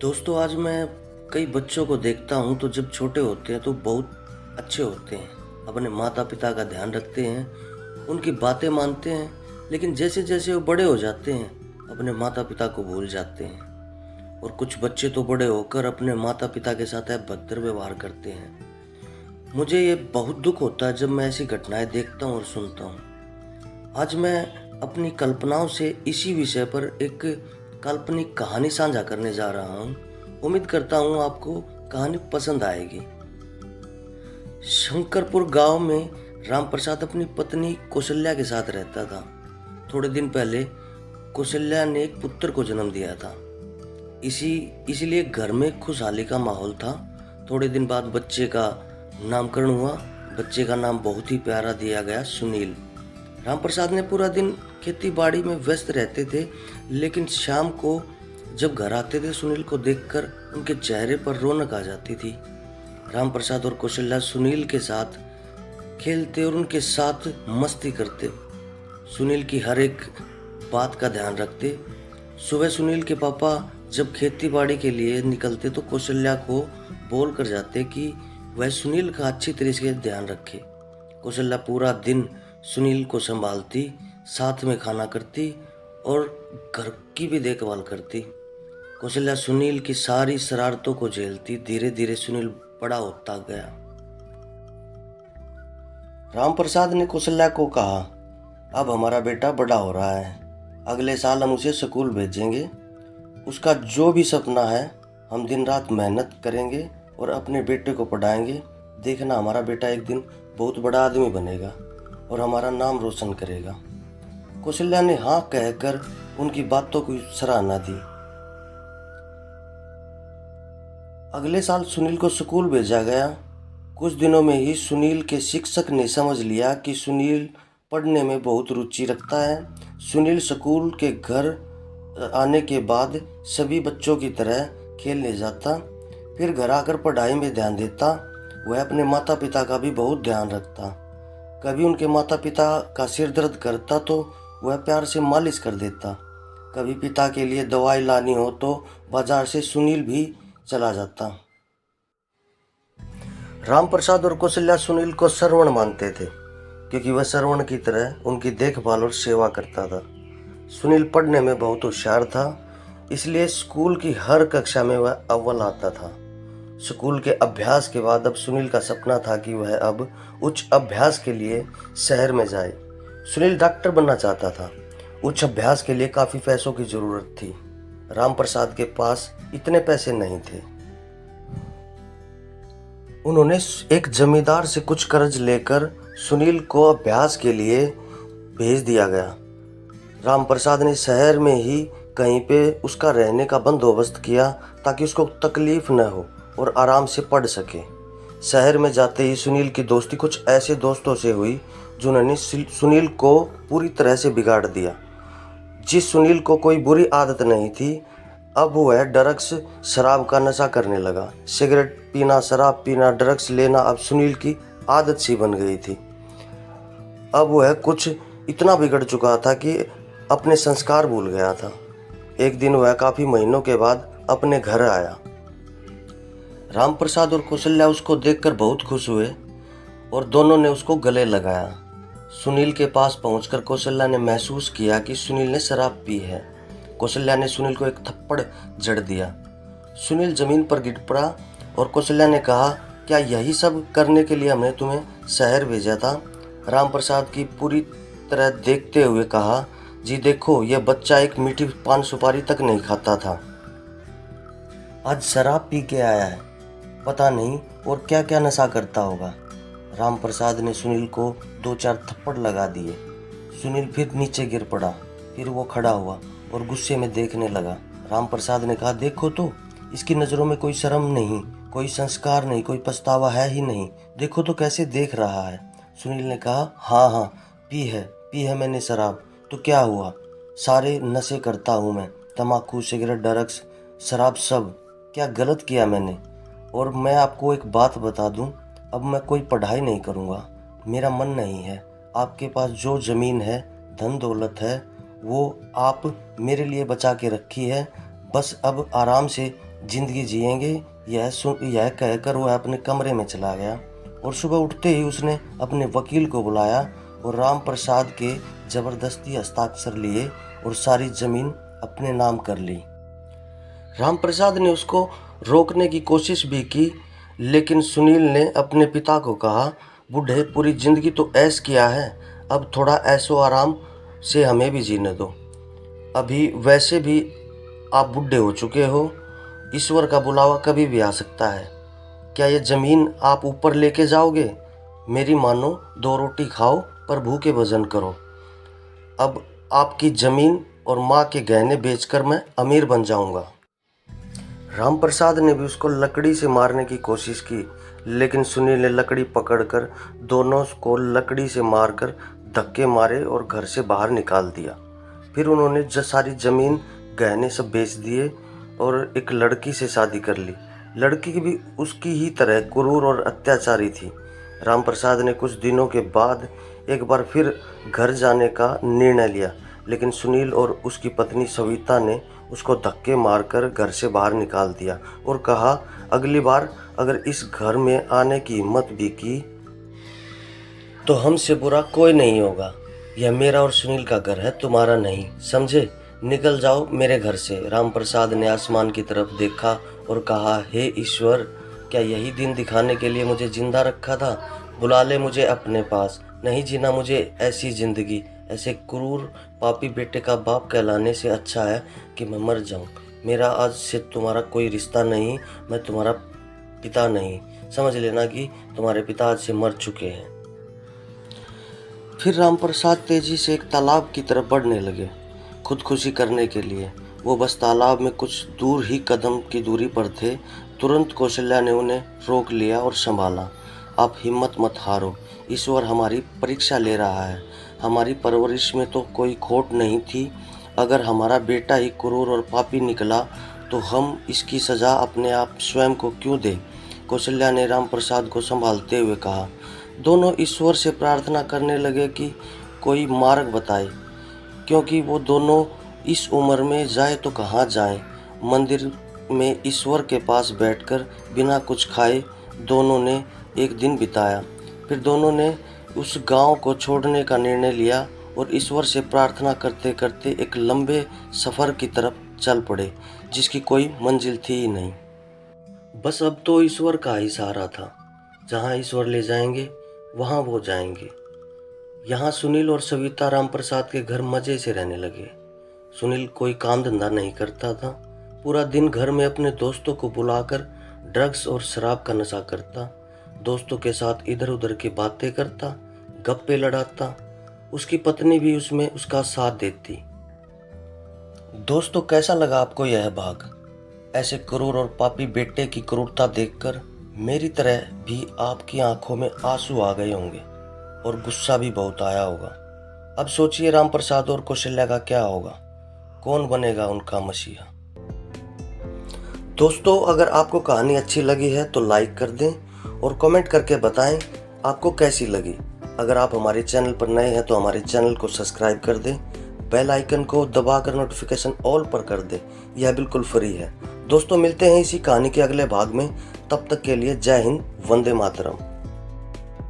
दोस्तों, आज मैं कई बच्चों को देखता हूँ तो जब छोटे होते हैं तो बहुत अच्छे होते हैं, अपने माता पिता का ध्यान रखते हैं, उनकी बातें मानते हैं। लेकिन जैसे जैसे वो बड़े हो जाते हैं अपने माता पिता को भूल जाते हैं। और कुछ बच्चे तो बड़े होकर अपने माता पिता के साथ अभद्र व्यवहार करते हैं। मुझे ये बहुत दुख होता है जब मैं ऐसी घटनाएं देखता हूँ और सुनता हूँ। आज मैं अपनी कल्पनाओं से इसी विषय पर एक काल्पनिक कहानी साझा करने जा रहा हूँ। उम्मीद करता हूँ आपको कहानी पसंद आएगी। शंकरपुर गांव में राम प्रसाद अपनी पत्नी कौशल्या के साथ रहता था। थोड़े दिन पहले कौशल्या ने एक पुत्र को जन्म दिया था। इसलिए घर में खुशहाली का माहौल था। थोड़े दिन बाद बच्चे का नामकरण हुआ। बच्चे का नाम बहुत ही प्यारा दिया गया, सुनील। रामप्रसाद ने पूरा दिन खेती बाड़ी में व्यस्त रहते थे, लेकिन शाम को जब घर आते थे सुनील को देखकर उनके चेहरे पर रौनक आ जाती थी। रामप्रसाद और कौशल्या सुनील के साथ खेलते और उनके साथ मस्ती करते, सुनील की हर एक बात का ध्यान रखते। सुबह सुनील के पापा जब खेती बाड़ी के लिए निकलते तो कौशल्या को बोल कर जाते कि वह सुनील का अच्छी तरह से ध्यान रखे। कौशल्या पूरा दिन सुनील को संभालती, साथ में खाना करती और घर की भी देखभाल करती। कौशल्या सुनील की सारी शरारतों को झेलती। धीरे धीरे सुनील बड़ा होता गया। रामप्रसाद ने कौशल्या को कहा, अब हमारा बेटा बड़ा हो रहा है, अगले साल हम उसे स्कूल भेजेंगे। उसका जो भी सपना है हम दिन रात मेहनत करेंगे और अपने बेटे को पढ़ाएंगे। देखना, हमारा बेटा एक दिन बहुत बड़ा आदमी बनेगा और हमारा नाम रोशन करेगा। कौशल्या ने हाँ कहकर उनकी बातों की सराहना दी। अगले साल सुनील को स्कूल भेजा गया। कुछ दिनों में ही सुनील के शिक्षक ने समझ लिया कि सुनील पढ़ने में बहुत रुचि रखता है। सुनील स्कूल के घर आने के बाद सभी बच्चों की तरह खेलने जाता, फिर घर आकर पढ़ाई में ध्यान देता। वह अपने माता पिता का भी बहुत ध्यान रखता। कभी उनके माता पिता का सिर दर्द करता तो वह प्यार से मालिश कर देता। कभी पिता के लिए दवाई लानी हो तो बाजार से सुनील भी चला जाता। रामप्रसाद और कौशल्या सुनील को श्रवण मानते थे, क्योंकि वह श्रवण की तरह उनकी देखभाल और सेवा करता था। सुनील पढ़ने में बहुत होशियार था, इसलिए स्कूल की हर कक्षा में वह अव्वल आता था। स्कूल के अभ्यास के बाद अब सुनील का सपना था कि वह अब उच्च अभ्यास के लिए शहर में जाए। सुनील डॉक्टर बनना चाहता था। उच्च अभ्यास के लिए काफ़ी पैसों की ज़रूरत थी। रामप्रसाद के पास इतने पैसे नहीं थे। उन्होंने एक जमींदार से कुछ कर्ज लेकर सुनील को अभ्यास के लिए भेज दिया गया। रामप्रसाद ने शहर में ही कहीं पे उसका रहने का बंदोबस्त किया ताकि उसको तकलीफ न हो और आराम से पढ़ सके। शहर में जाते ही सुनील की दोस्ती कुछ ऐसे दोस्तों से हुई जिन्होंने सुनील को पूरी तरह से बिगाड़ दिया। जिस सुनील को कोई बुरी आदत नहीं थी, अब वह ड्रग्स शराब का नशा करने लगा। सिगरेट पीना, शराब पीना, ड्रग्स लेना अब सुनील की आदत सी बन गई थी। अब वह कुछ इतना बिगड़ चुका था कि अपने संस्कार भूल गया था। एक दिन वह काफ़ी महीनों के बाद अपने घर आया। रामप्रसाद और कौशल्या उसको देखकर बहुत खुश हुए और दोनों ने उसको गले लगाया। सुनील के पास पहुंचकर कौशल्या ने महसूस किया कि सुनील ने शराब पी है। कौशल्या ने सुनील को एक थप्पड़ जड़ दिया। सुनील जमीन पर गिर पड़ा और कौशल्या ने कहा, क्या यही सब करने के लिए हमने तुम्हें शहर भेजा था? रामप्रसाद की पूरी तरह देखते हुए कहा, जी देखो, यह बच्चा एक मीठी पान सुपारी तक नहीं खाता था, आज शराब पी के आया है। पता नहीं और क्या क्या नशा करता होगा। रामप्रसाद ने सुनील को 2-4 थप्पड़ लगा दिए। सुनील फिर नीचे गिर पड़ा। फिर वो खड़ा हुआ और गुस्से में देखने लगा। रामप्रसाद ने कहा, देखो तो, इसकी नज़रों में कोई शर्म नहीं, कोई संस्कार नहीं, कोई पछतावा है ही नहीं। देखो तो कैसे देख रहा है। सुनील ने कहा, हाँ, पी है मैंने शराब। तो क्या हुआ? सारे नशे करता हूँ मैं, तम्बाकू, सिगरेट, ड्रग्स, शराब, सब। क्या गलत किया मैंने? और मैं आपको एक बात बता दूं, अब मैं कोई पढ़ाई नहीं करूंगा, मेरा मन नहीं है। आपके पास जो ज़मीन है, धन दौलत है, वो आप मेरे लिए बचा के रखी है। बस अब आराम से जिंदगी जिएंगे, यह कहकर वह अपने कमरे में चला गया। और सुबह उठते ही उसने अपने वकील को बुलाया और राम प्रसाद के जबरदस्ती हस्ताक्षर लिए और सारी जमीन अपने नाम कर ली। राम प्रसाद ने उसको रोकने की कोशिश भी की, लेकिन सुनील ने अपने पिता को कहा, बूढ़े पूरी जिंदगी तो ऐश किया है, अब थोड़ा ऐशो आराम से हमें भी जीने दो। अभी वैसे भी आप बूढ़े हो चुके हो, ईश्वर का बुलावा कभी भी आ सकता है। क्या ये ज़मीन आप ऊपर लेके जाओगे? मेरी मानो, 2 रोटी खाओ पर भूखे भजन करो। अब आपकी ज़मीन और माँ के गहने बेचकर मैं अमीर बन जाऊंगा। राम प्रसाद ने भी उसको लकड़ी से मारने की कोशिश की, लेकिन सुनील ने लकड़ी पकड़कर दोनों को लकड़ी से मारकर धक्के मारे और घर से बाहर निकाल दिया। फिर उन्होंने सारी ज़मीन गहने सब बेच दिए और एक लड़की से शादी कर ली। लड़की भी उसकी ही तरह क्रूर और अत्याचारी थी। राम प्रसाद ने कुछ दिनों के बाद एक बार फिर घर जाने का निर्णय लिया, लेकिन सुनील और उसकी पत्नी सविता ने उसको धक्के मारकर घर से बाहर निकाल दिया और कहा, अगली बार अगर इस घर में आने की हिम्मत भी की तो हमसे बुरा कोई नहीं होगा। यह मेरा और सुनील का घर है, तुम्हारा नहीं, समझे? निकल जाओ मेरे घर से। राम प्रसाद ने आसमान की तरफ देखा और कहा, हे ईश्वर, क्या यही दिन दिखाने के लिए मुझे जिंदा रखा था? बुला ले मुझे अपने पास। नहीं जीना मुझे ऐसी ज़िंदगी। ऐसे क्रूर पापी बेटे का बाप कहलाने से अच्छा है कि मैं मर जाऊं। मेरा आज से तुम्हारा कोई रिश्ता नहीं, मैं तुम्हारा पिता नहीं। समझ लेना कि तुम्हारे पिता आज से मर चुके हैं। फिर राम प्रसाद तेजी से एक तालाब की तरफ बढ़ने लगे, खुदकुशी करने के लिए। वो बस तालाब में कुछ दूर ही कदम की दूरी पर थे। तुरंत कौशल्या ने उन्हें रोक लिया और संभाला। आप हिम्मत मत हारो, ईश्वर हमारी परीक्षा ले रहा है। हमारी परवरिश में तो कोई खोट नहीं थी। अगर हमारा बेटा ही क्रूर और पापी निकला तो हम इसकी सज़ा अपने आप स्वयं को क्यों दें? कौशल्या ने राम प्रसाद को संभालते हुए कहा। दोनों ईश्वर से प्रार्थना करने लगे कि कोई मार्ग बताए, क्योंकि वो दोनों इस उम्र में जाए तो कहाँ जाएं। मंदिर में ईश्वर के पास बैठकर बिना कुछ खाए दोनों ने एक दिन बिताया। फिर दोनों ने उस गांव को छोड़ने का निर्णय लिया और ईश्वर से प्रार्थना करते करते एक लंबे सफ़र की तरफ चल पड़े, जिसकी कोई मंजिल थी ही नहीं। बस अब तो ईश्वर का ही सहारा था। जहाँ ईश्वर ले जाएंगे वहाँ वो जाएंगे। यहाँ सुनील और सविता राम प्रसाद के घर मज़े से रहने लगे। सुनील कोई काम धंधा नहीं करता था। पूरा दिन घर में अपने दोस्तों को बुलाकर ड्रग्स और शराब का नशा करता, दोस्तों के साथ इधर उधर की बातें करता, गप्पे लड़ाता। उसकी पत्नी भी उसमें उसका साथ देती। दोस्तों, कैसा लगा आपको यह भाग? ऐसे क्रूर और पापी बेटे की क्रूरता देखकर मेरी तरह भी आपकी आंखों में आंसू आ गए होंगे और गुस्सा भी बहुत आया होगा। अब सोचिए राम प्रसाद और कौशल्या का क्या होगा? कौन बनेगा उनका मसीहा? दोस्तों, अगर आपको कहानी अच्छी लगी है तो लाइक कर दें और कमेंट करके बताएं आपको कैसी लगी। अगर आप हमारे चैनल पर नए हैं तो हमारे चैनल को सब्सक्राइब कर दें, बेल आइकन को दबाकर नोटिफिकेशन ऑल पर कर दें। यह बिल्कुल फ्री है। दोस्तों, मिलते हैं इसी कहानी के अगले भाग में। तब तक के लिए जय हिंद, वंदे मातरम।